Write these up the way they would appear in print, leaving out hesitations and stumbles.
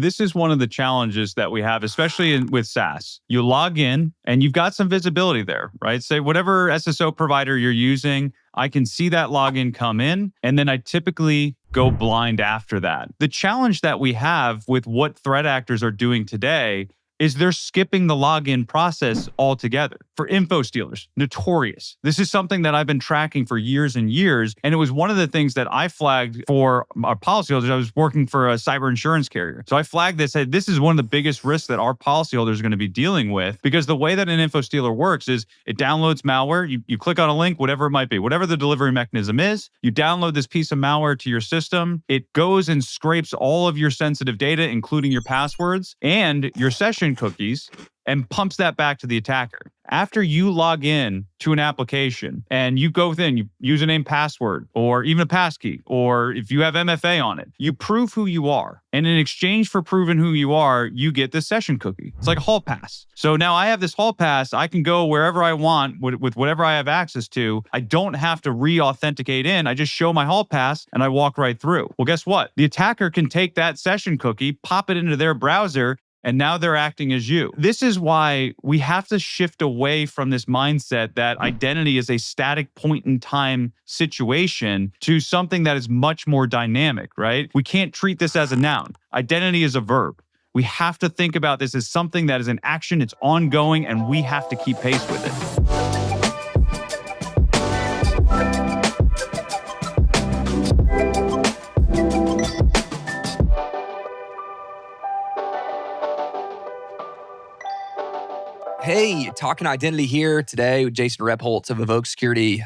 this is one of the challenges that we have, especially with SaaS. You log in and you've got some visibility there, right? Say whatever SSO provider you're using, I can see that login come in, and then I typically go blind after that. The challenge that we have with what threat actors are doing today is they're skipping the login process altogether. For info stealers, notorious. This is something that I've been tracking for years and years, and it was one of the things that I flagged for our policyholders. I was working for a cyber insurance carrier. So I flagged this, said this is one of the biggest risks that our policyholders are going to be dealing with, because the way that an info stealer works is it downloads malware, you click on a link, whatever it might be, whatever the delivery mechanism is, you download this piece of malware to your system, it goes and scrapes all of your sensitive data, including your passwords and your session cookies, and pumps that back to the attacker. After you log in to an application and you go within, username, password, or even a passkey, or if you have MFA on it, you prove who you are. And in exchange for proving who you are, you get the session cookie. It's like a hall pass. So now I have this hall pass. I can go wherever I want with whatever I have access to. I don't have to re-authenticate in. I just show my hall pass and I walk right through. Well, guess what? The attacker can take that session cookie, pop it into their browser, and now they're acting as you. This is why we have to shift away from this mindset that identity is a static point in time situation to something that is much more dynamic, right? We can't treat this as a noun. Identity is a verb. We have to think about this as something that is an action, it's ongoing, and we have to keep pace with it. Hey, talking identity here today with Jason Rebholz of Evoke Security.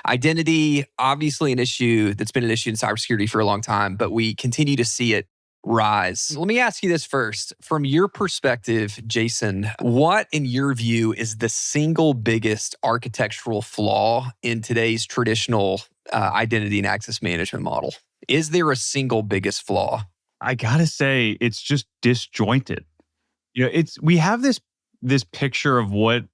Identity, obviously an issue that's been an issue in cybersecurity for a long time, but we continue to see it rise. Let me ask you this first. From your perspective, Jason, what in your view is the single biggest architectural flaw in today's traditional identity and access management model? Is there a single biggest flaw? I gotta say, it's just disjointed. We have this picture of what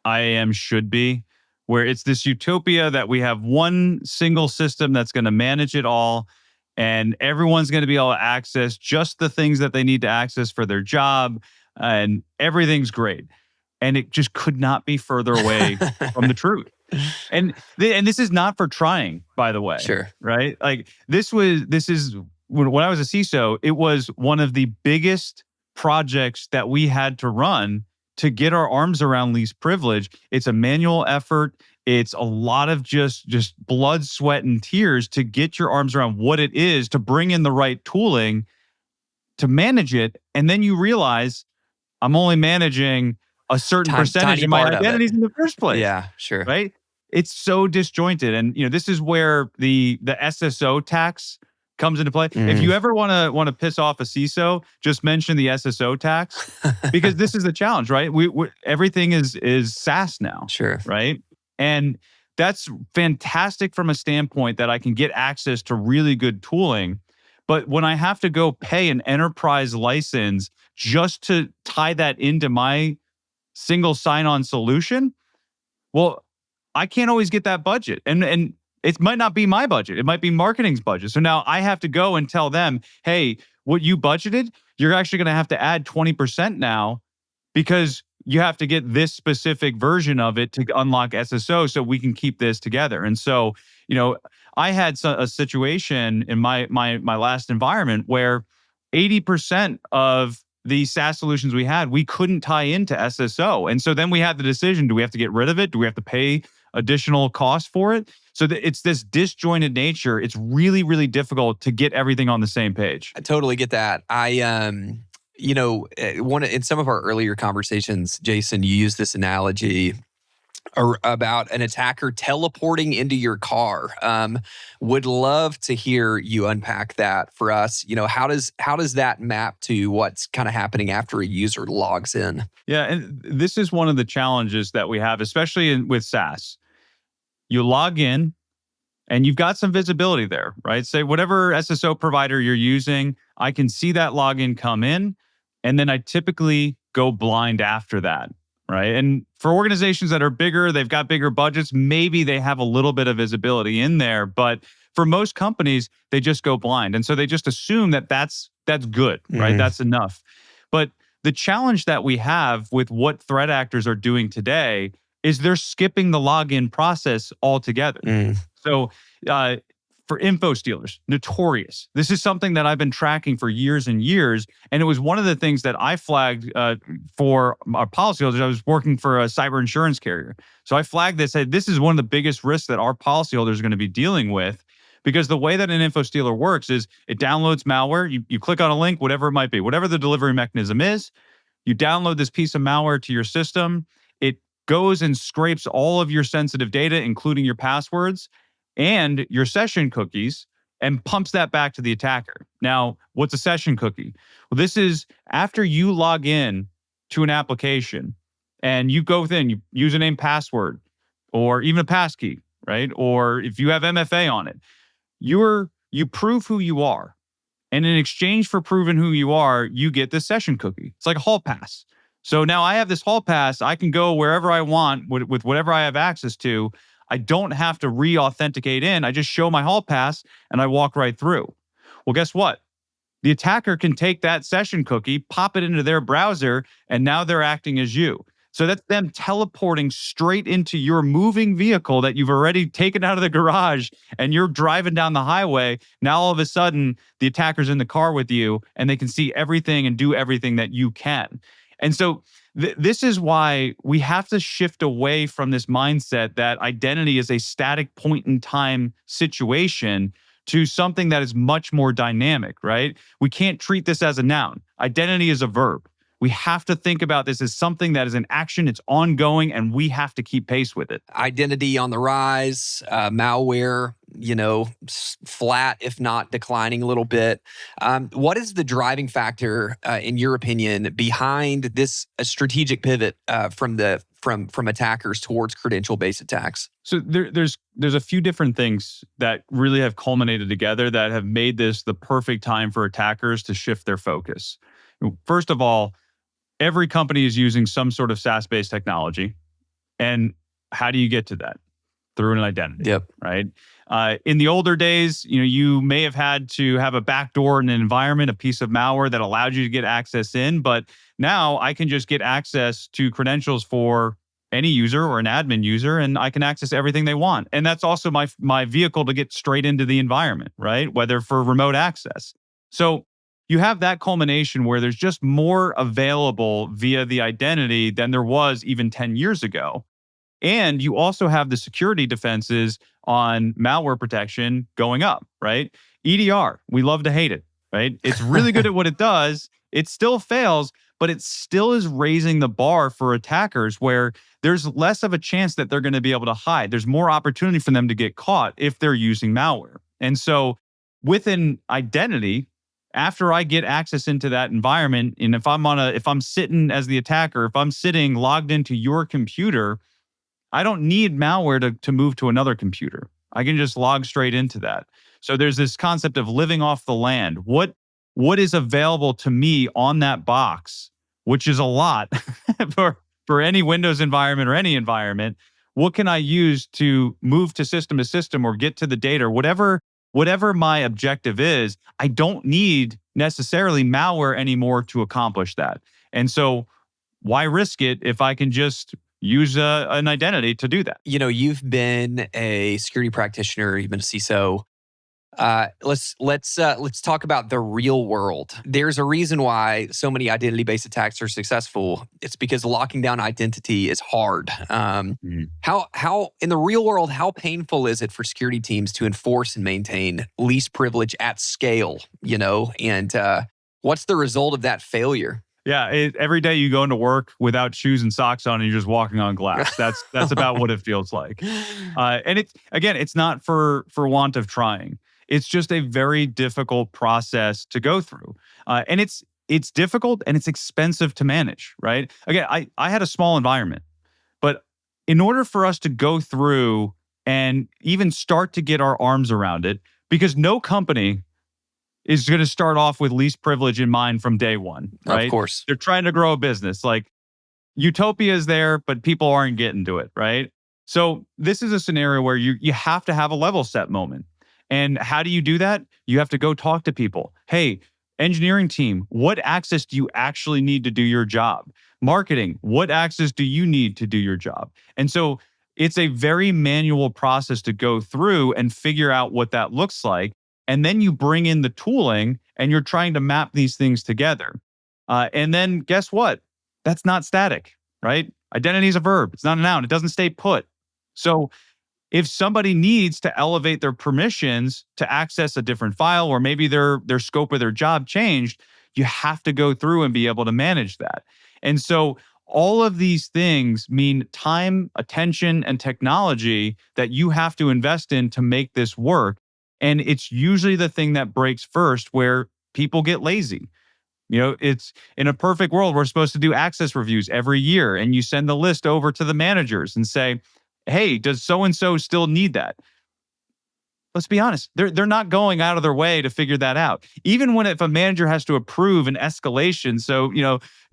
IAM should be, where it's this utopia that we have one single system that's going to manage it all, and everyone's going to be able to access just the things that they need to access for their job, and everything's great. And it just could not be further away from the truth. And this is not for trying, by the way. Sure. Right? Like this is when I was a CISO, it was one of the biggest projects that we had to run to get our arms around least privilege. It's a manual effort. It's a lot of just blood, sweat, and tears to get your arms around what it is, to bring in the right tooling to manage it. And then you realize I'm only managing a certain percentage of my identities in the first place. Yeah, sure. Right? It's so disjointed. And this is where the SSO tax comes into play. If you ever want to piss off a CISO, just mention the SSO tax, because this is the challenge, right? We everything is SaaS now, sure, right? And that's fantastic from a standpoint that I can get access to really good tooling. But when I have to go pay an enterprise license just to tie that into my single sign-on solution, well, I can't always get that budget, and it might not be my budget. It might be marketing's budget. So now I have to go and tell them, hey, what you budgeted, you're actually going to have to add 20% now, because you have to get this specific version of it to unlock SSO so we can keep this together. And so, I had a situation in my last environment where 80% of the SaaS solutions we had, we couldn't tie into SSO. And so then we had the decision, do we have to get rid of it? Do we have to pay additional cost for it? So it's this disjointed nature. It's really, really difficult to get everything on the same page. I totally get that. In some of our earlier conversations, Jason, you used this analogy about an attacker teleporting into your car. Would love to hear you unpack that for us. How does that map to what's kind of happening after a user logs in? Yeah, and this is one of the challenges that we have, especially with SaaS. You log in and you've got some visibility there, right? Say whatever SSO provider you're using, I can see that login come in, and then I typically go blind after that, right? And for organizations that are bigger, they've got bigger budgets, maybe they have a little bit of visibility in there, but for most companies, they just go blind. And so they just assume that that's that's good, right? That's enough. But the challenge that we have with what threat actors are doing today is they're skipping the login process altogether. So for info stealers, notorious. This is something that I've been tracking for years and years. And it was one of the things that I flagged for our policyholders. I was working for a cyber insurance carrier. So I flagged this, said, this is one of the biggest risks that our policyholders are going to be dealing with. Because the way that an info stealer works is it downloads malware. You click on a link, whatever it might be, whatever the delivery mechanism is, you download this piece of malware to your system. It goes and scrapes all of your sensitive data, including your passwords and your session cookies, and pumps that back to the attacker. Now, what's a session cookie? Well, this is after you log in to an application and you go within, you username, password, or even a passkey, right? Or if you have MFA on it, you prove who you are. And in exchange for proving who you are, you get this session cookie. It's like a hall pass. So now I have this hall pass. I can go wherever I want with whatever I have access to. I don't have to re-authenticate in. I just show my hall pass and I walk right through. Well, guess what? The attacker can take that session cookie, pop it into their browser, and now they're acting as you. So that's them teleporting straight into your moving vehicle that you've already taken out of the garage and you're driving down the highway. Now, all of a sudden, the attacker's in the car with you and they can see everything and do everything that you can. And so this is why we have to shift away from this mindset that identity is a static point in time situation to something that is much more dynamic, right? We can't treat this as a noun. Identity is a verb. We have to think about this as something that is an action, it's ongoing, and we have to keep pace with it. Identity on the rise, malware, flat, if not declining a little bit. What is the driving factor, in your opinion, behind this strategic pivot from attackers towards credential-based attacks? So there's a few different things that really have culminated together that have made this the perfect time for attackers to shift their focus. First of all, every company is using some sort of SaaS-based technology. And how do you get to that? Through an identity, yep. Right? In the older days, you may have had to have a backdoor in an environment, a piece of malware that allowed you to get access in. But now I can just get access to credentials for any user or an admin user, and I can access everything they want. And that's also my vehicle to get straight into the environment, right? Whether for remote access. So you have that culmination where there's just more available via the identity than there was even 10 years ago. And you also have the security defenses on malware protection going up, right? EDR, we love to hate it, right? It's really good at what it does. It still fails, but it still is raising the bar for attackers where there's less of a chance that they're going to be able to hide. There's more opportunity for them to get caught if they're using malware. And so with an identity, after I get access into that environment, and if I'm sitting as the attacker, if I'm sitting logged into your computer, I don't need malware to move to another computer. I can just log straight into that. So there's this concept of living off the land. What is available to me on that box, which is a lot for any Windows environment or any environment. What can I use to move to system or get to the data, or whatever my objective is? I don't need necessarily malware anymore to accomplish that. And so why risk it if I can just use an identity to do that? You've been a security practitioner, you've been a CISO. Let's talk about the real world. There's a reason why so many identity-based attacks are successful. It's because locking down identity is hard. How in the real world, how painful is it for security teams to enforce and maintain least privilege at scale? And what's the result of that failure? Yeah, every day you go into work without shoes and socks on, and you're just walking on glass. That's about what it feels like. And it's not for want of trying. It's just a very difficult process to go through, and it's difficult and it's expensive to manage. Right? Again, I had a small environment, but in order for us to go through and even start to get our arms around it, because no company is going to start off with least privilege in mind from day one, right? Of course. They're trying to grow a business. Like utopia is there, but people aren't getting to it, right? So this is a scenario where you have to have a level set moment. And how do you do that? You have to go talk to people. Hey, Engineering team, what access do you actually need to do your job? Marketing, what access do you need to do your job? And so it's a very manual process to go through and figure out what that looks like. And then you bring in the tooling and you're trying to map these things together. And then guess what? That's not static, right? Identity is a verb. It's not a noun. It doesn't stay put. So if somebody needs to elevate their permissions to access a different file, or maybe their scope of their job changed, you have to go through and be able to manage that. And so all of these things mean time, attention, and technology that you have to invest in to make this work. And it's usually the thing that breaks first where people get lazy. It's in a perfect world, we're supposed to do access reviews every year, and you send the list over to the managers and say, hey, does so-and-so still need that? Let's be honest, they're not going out of their way to figure that out. Even if a manager has to approve an escalation, so,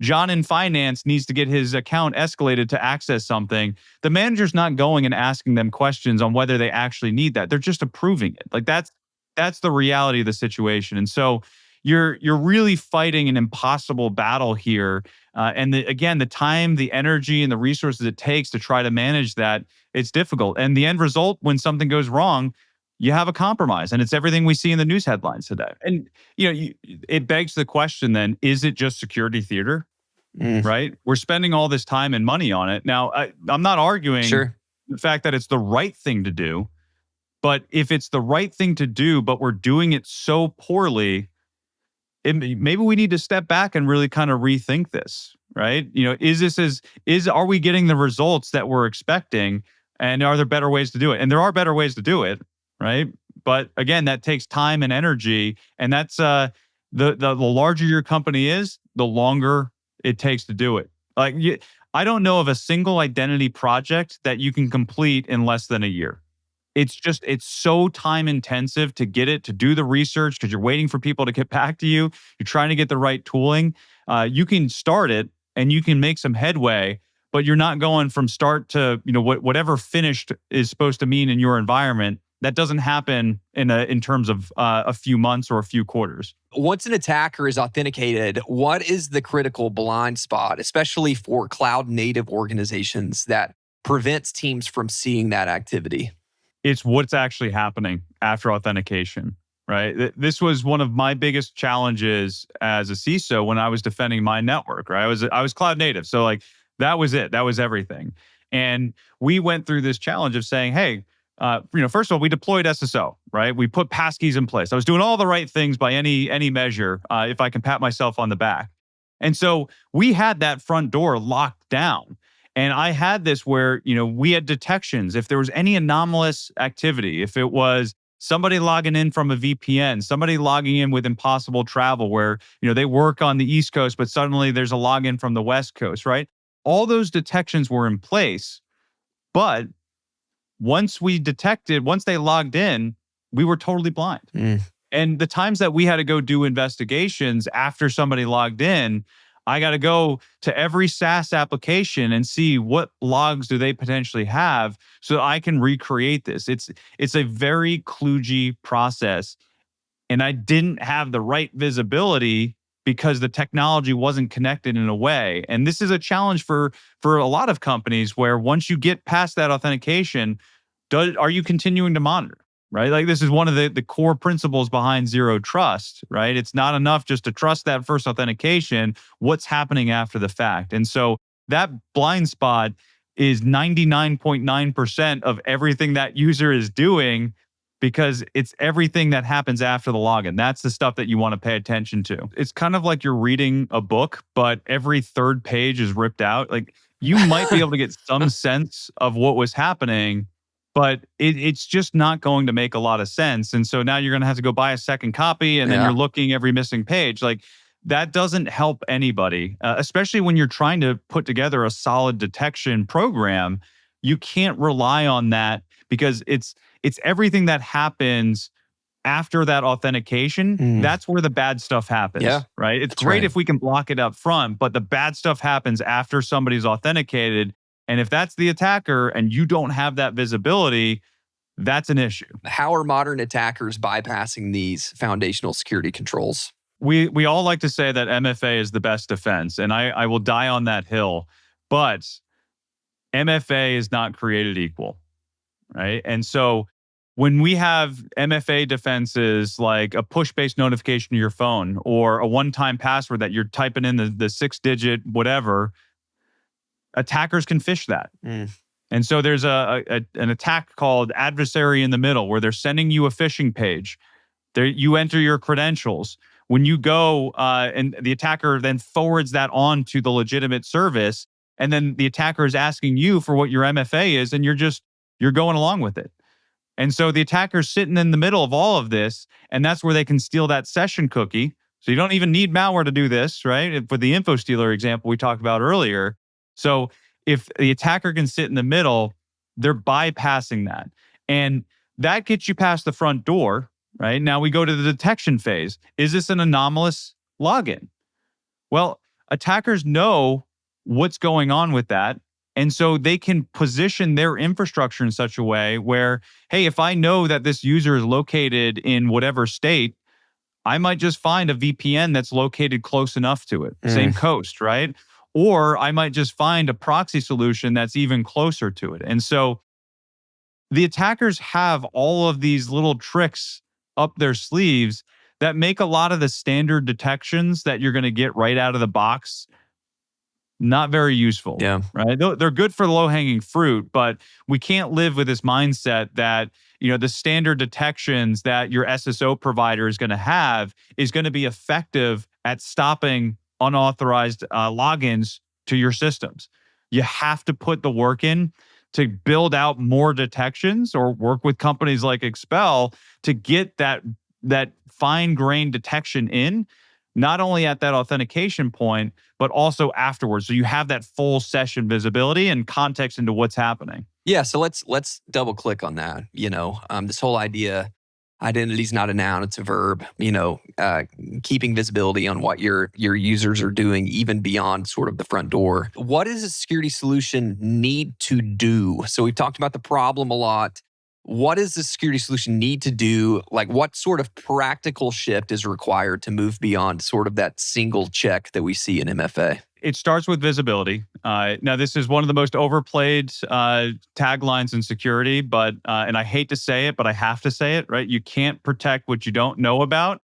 John in finance needs to get his account escalated to access something, the manager's not going and asking them questions on whether they actually need that. They're just approving it. Like that's the reality of the situation. And so you're really fighting an impossible battle here. And again, the time, the energy, and the resources it takes to try to manage that, it's difficult. And the end result, when something goes wrong, you have a compromise, and it's everything we see in the news headlines today. And it begs the question then, is it just security theater? Right? We're spending all this time and money on it. Now, I'm not arguing the fact that it's the right thing to do, but if it's the right thing to do, but we're doing it so poorly, maybe we need to step back and really kind of rethink this, right? Are we getting the results that we're expecting, and are there better ways to do it? And there are better ways to do it, right? But again, that takes time and energy, and that's the larger your company is, the longer it takes to do it. I don't know of a single identity project that you can complete in less than a year. It's so time intensive to get it, to do the research, because you're waiting for people to get back to you. You're trying to get the right tooling. You can start it and you can make some headway, but you're not going from start to, whatever finished is supposed to mean in your environment. That doesn't happen in terms of a few months or a few quarters. Once an attacker is authenticated, what is the critical blind spot, especially for cloud native organizations, that prevents teams from seeing that activity? It's what's actually happening after authentication, right? This was one of my biggest challenges as a CISO when I was defending my network, right? I was cloud native. So that was it. That was everything. And we went through this challenge of saying, hey, first of all, we deployed SSO, right? We put passkeys in place. I was doing all the right things by any measure, if I can pat myself on the back. And so we had that front door locked down. And I had this where, we had detections. If there was any anomalous activity, if it was somebody logging in from a VPN, somebody logging in with impossible travel where, they work on the East Coast, but suddenly there's a login from the West Coast, right? All those detections were in place. But once they logged in, we were totally blind. And the times that we had to go do investigations after somebody logged in, I got to go to every SaaS application and see what logs do they potentially have so that I can recreate this. It's a very kludgy process. And I didn't have the right visibility because the technology wasn't connected in a way. And this is a challenge for a lot of companies where once you get past that authentication, are you continuing to monitor? Right? This is one of the core principles behind zero trust, right? It's not enough just to trust that first authentication. What's happening after the fact? And so that blind spot is 99.9% of everything that user is doing, because it's everything that happens after the login. That's the stuff that you want to pay attention to. It's kind of like you're reading a book, but every third page is ripped out. You might be able to get some sense of what was happening, but it's just not going to make a lot of sense. And so now you're going to have to go buy a second copy, and then you're looking every missing page. That doesn't help anybody, especially when you're trying to put together a solid detection program. You can't rely on that because it's everything that happens after that authentication. That's where the bad stuff happens, right? It's great if we can block it up front, but the bad stuff happens after somebody's authenticated. And if that's the attacker and you don't have that visibility, that's an issue. How are modern attackers bypassing these foundational security controls? we all like to say that MFA is the best defense, and I will die on that hill. But MFA is not created equal, right? And so when we have MFA defenses like a push-based notification to your phone or a one-time password that you're typing in the 6-digit whatever, attackers can phish that. And so there's an attack called adversary in the middle where they're sending you a phishing page. There, you enter your credentials. When you go and the attacker then forwards that on to the legitimate service, and then the attacker is asking you for what your MFA is, and you're going along with it. And so the attacker's sitting in the middle of all of this, and that's where they can steal that session cookie. So you don't even need malware to do this, right? For the info stealer example we talked about earlier. So if the attacker can sit in the middle, they're bypassing that. And that gets you past the front door, right? Now we go to the detection phase. Is this an anomalous login? Well, attackers know what's going on with that. And so they can position their infrastructure in such a way where, hey, if I know that this user is located in whatever state, I might just find a VPN that's located close enough to it, same coast, right? Or I might just find a proxy solution that's even closer to it. And so the attackers have all of these little tricks up their sleeves that make a lot of the standard detections that you're going to get right out of the box not very useful. Yeah. Right. They're good for low-hanging fruit, but we can't live with this mindset that, the standard detections that your SSO provider is going to have is going to be effective at stopping unauthorized logins to your systems. You have to put the work in to build out more detections or work with companies like Expel to get that fine-grained detection in, not only at that authentication point, but also afterwards. So you have that full session visibility and context into what's happening. Yeah, so let's double click on that. This whole idea, identity is not a noun, it's a verb. Keeping visibility on what your users are doing, even beyond sort of the front door. What does a security solution need to do? So we've talked about the problem a lot. What does the security solution need to do? Like, what sort of practical shift is required to move beyond sort of that single check that we see in MFA? It starts with visibility. Now, this is one of the most overplayed taglines in security, but and I hate to say it, but I have to say it, right? You can't protect what you don't know about,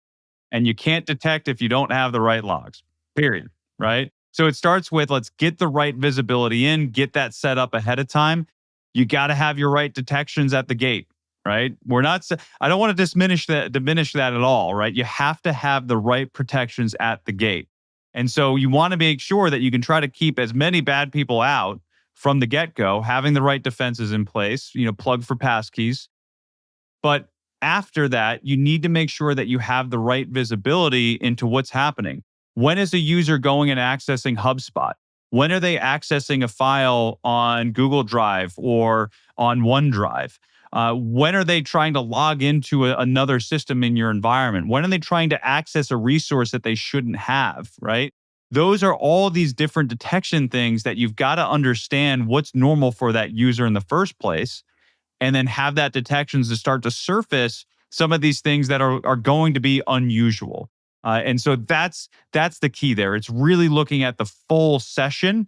and you can't detect if you don't have the right logs, period, right? So it starts with, let's get the right visibility in, get that set up ahead of time. You got to have your right detections at the gate, right? I don't want to diminish that at all, right? You have to have the right protections at the gate. And so you want to make sure that you can try to keep as many bad people out from the get-go, having the right defenses in place, plug for passkeys. But after that, you need to make sure that you have the right visibility into what's happening. When is a user going and accessing HubSpot? When are they accessing a file on Google Drive or on OneDrive? When are they trying to log into another system in your environment? When are they trying to access a resource that they shouldn't have, right? Those are all these different detection things that you've got to understand what's normal for that user in the first place, and then have that detections to start to surface some of these things that are going to be unusual. And so that's the key there. It's really looking at the full session,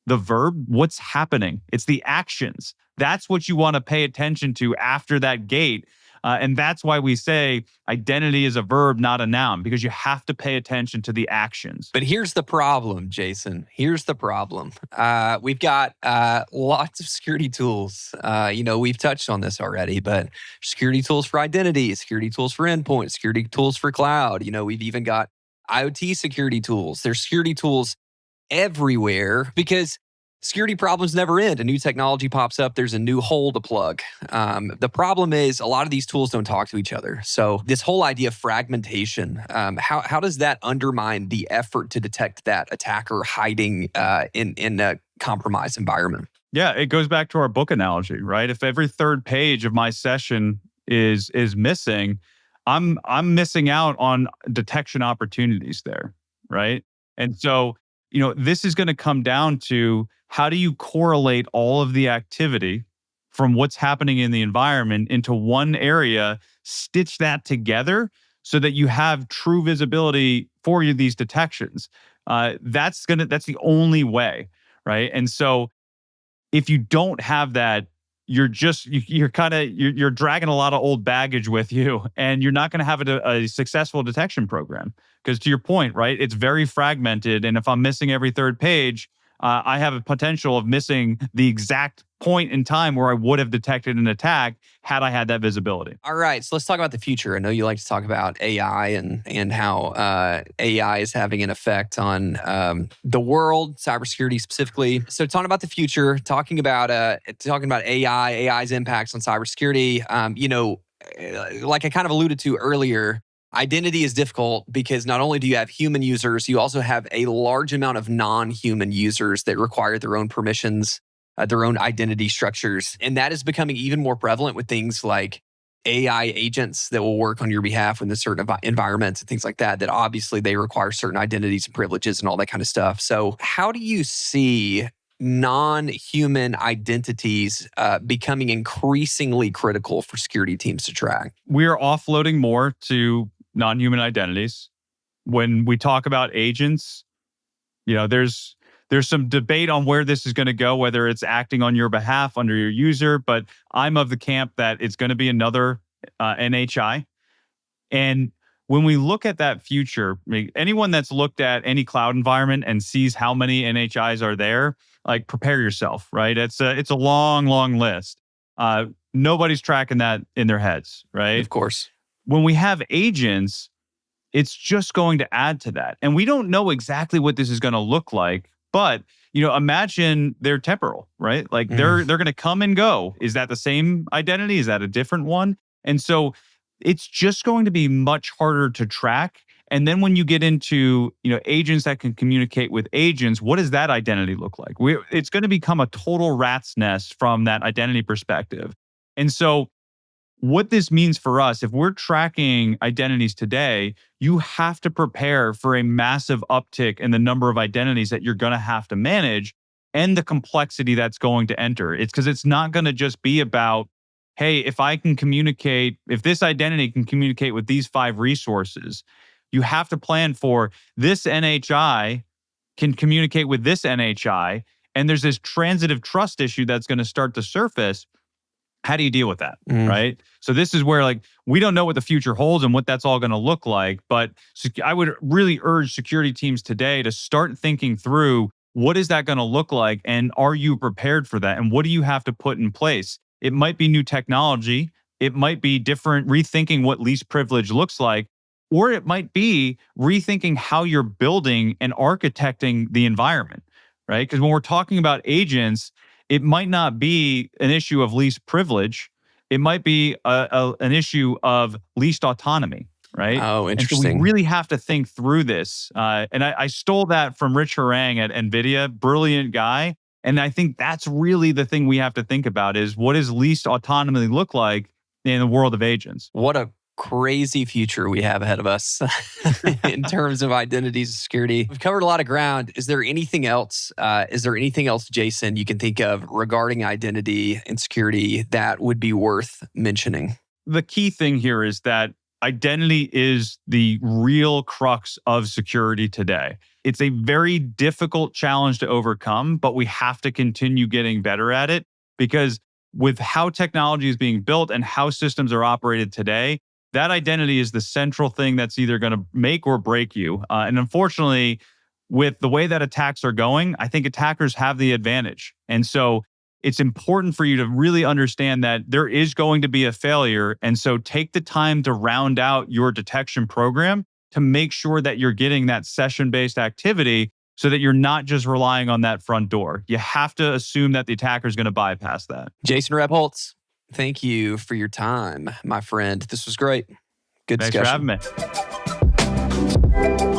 the verb, what's happening. It's the actions. That's what you want to pay attention to after that gate. And that's why we say identity is a verb, not a noun, because you have to pay attention to the actions. But here's the problem, Jason. Here's the problem. We've got lots of security tools. We've touched on this already, but security tools for identity, security tools for endpoint, security tools for cloud. We've even got IoT security tools. There's security tools everywhere because security problems never end. A new technology pops up. There's a new hole to plug. The problem is a lot of these tools don't talk to each other. So this whole idea of fragmentation, how does that undermine the effort to detect that attacker hiding in a compromised environment? Yeah, it goes back to our book analogy, right? If every third page of my session is missing, I'm missing out on detection opportunities there, right? And so, this is going to come down to how do you correlate all of the activity from what's happening in the environment into one area, stitch that together so that you have true visibility for you these detections. That's the only way, right? And so if you don't have that, you're dragging a lot of old baggage with you, and you're not going to have a successful detection program. Because to your point, right, it's very fragmented, and if I'm missing every third page, I have a potential of missing the exact point in time where I would have detected an attack had I had that visibility. All right, so let's talk about the future. I know you like to talk about AI and how AI is having an effect on the world, cybersecurity specifically. So talking about the future, talking about AI, AI's impacts on cybersecurity. Like I kind of alluded to earlier, identity is difficult because not only do you have human users, you also have a large amount of non-human users that require their own permissions, their own identity structures. And that is becoming even more prevalent with things like AI agents that will work on your behalf in certain environments and things like that, that obviously they require certain identities and privileges and all that kind of stuff. So how do you see non-human identities becoming increasingly critical for security teams to track? We are offloading more to non-human identities. When we talk about agents, there's some debate on where this is going to go, whether it's acting on your behalf under your user, but I'm of the camp that it's going to be another NHI. And when we look at that future, anyone that's looked at any cloud environment and sees how many NHIs are there, like, prepare yourself, right? It's a long, long list. Nobody's tracking that in their heads, right? Of course. When we have agents, it's just going to add to that. And we don't know exactly what this is going to look like, but imagine they're temporal, right? Like they're going to come and go. Is that the same identity? Is that a different one? And so it's just going to be much harder to track. And then when you get into, agents that can communicate with agents, what does that identity look like? It's going to become a total rat's nest from that identity perspective. And so what this means for us, if we're tracking identities today, you have to prepare for a massive uptick in the number of identities that you're going to have to manage and the complexity that's going to enter. It's because it's not going to just be about, hey, if this identity can communicate with these 5 resources, you have to plan for this NHI can communicate with this NHI, and there's this transitive trust issue that's going to start to surface. How do you deal with that, right? So this is where, we don't know what the future holds and what that's all going to look like. But I would really urge security teams today to start thinking through, what is that going to look like? And are you prepared for that? And what do you have to put in place? It might be new technology. It might be rethinking what least privilege looks like. Or it might be rethinking how you're building and architecting the environment, right? Because when we're talking about agents, it might not be an issue of least privilege. It might be an issue of least autonomy, right? Oh, interesting. And so we really have to think through this. And I stole that from Rich Harang at NVIDIA, brilliant guy. And I think that's really the thing we have to think about is, what does least autonomy look like in the world of agents? What a crazy future we have ahead of us in terms of identities and security. We've covered a lot of ground. Is there anything else, Jason, you can think of regarding identity and security that would be worth mentioning? The key thing here is that identity is the real crux of security today. It's a very difficult challenge to overcome, but we have to continue getting better at it, because with how technology is being built and how systems are operated today, that identity is the central thing that's either going to make or break you. And unfortunately, with the way that attacks are going, I think attackers have the advantage. And so it's important for you to really understand that there is going to be a failure. And so take the time to round out your detection program to make sure that you're getting that session-based activity so that you're not just relying on that front door. You have to assume that the attacker is going to bypass that. Jason Rebholz, thank you for your time, my friend. This was great. Good discussion. Thanks for having me.